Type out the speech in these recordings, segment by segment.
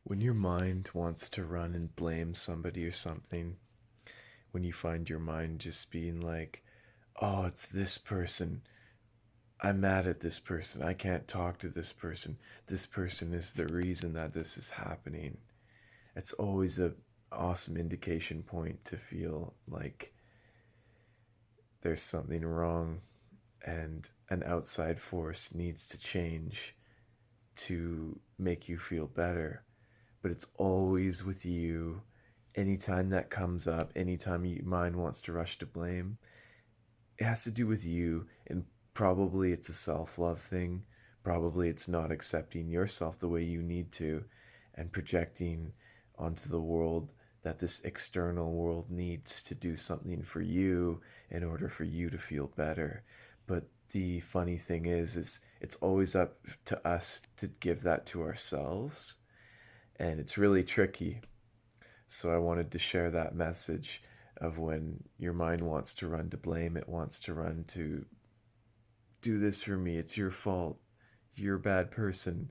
When your mind wants to run and blame somebody or something, when you find your mind just being like, oh, it's this person. I'm mad at this person. I can't talk to this person. This person is the reason that this is happening. It's always a awesome indication point to feel like there's something wrong and an outside force needs to change to make you feel better. But it's always with you. Anytime that comes up, anytime your mind wants to rush to blame, it has to do with you. And probably it's a self love thing. Probably it's not accepting yourself the way you need to and projecting onto the world that this external world needs to do something for you in order for you to feel better. But the funny thing is it's always up to us to give that to ourselves, and it's really tricky. So I wanted to share that message of when your mind wants to run to blame, it wants to run to do this for me, it's your fault, you're a bad person,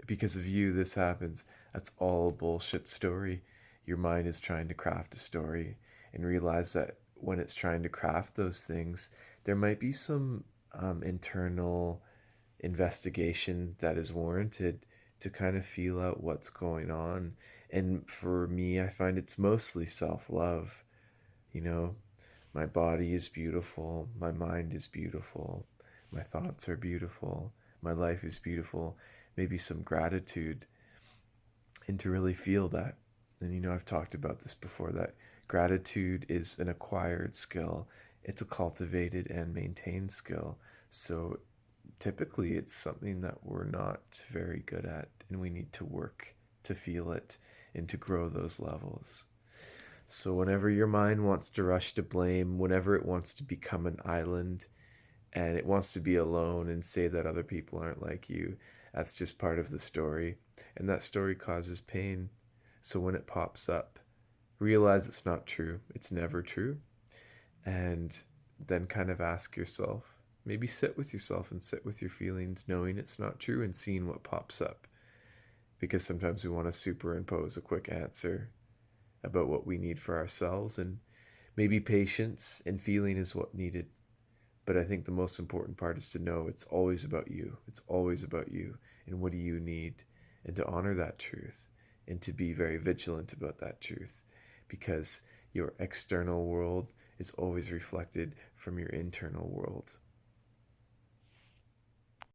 because of you this happens. That's all a bullshit story. Your mind is trying to craft a story, and realize that when it's trying to craft those things, there might be some internal investigation that is warranted to kind of feel out what's going on. And for me, I find it's mostly self love. You know, my body is beautiful, my mind is beautiful, my thoughts are beautiful, my life is beautiful. Maybe some gratitude, and to really feel that. And I've talked about this before, that gratitude is an acquired skill, it's a cultivated and maintained skill. So typically it's something that we're not very good at, and we need to work to feel it and to grow those levels. So whenever your mind wants to rush to blame, whenever it wants to become an island and it wants to be alone and say that other people aren't like you, that's just part of the story, and that story causes pain. So when it pops up, realize it's not true, it's never true, and then kind of ask yourself, maybe sit with yourself and sit with your feelings, knowing it's not true and seeing what pops up. Because sometimes we want to superimpose a quick answer about what we need for ourselves, and maybe patience and feeling is what needed. But I think the most important part is to know it's always about you. It's always about you and what do you need, and to honor that truth and to be very vigilant about that truth, because your external world is always reflected from your internal world.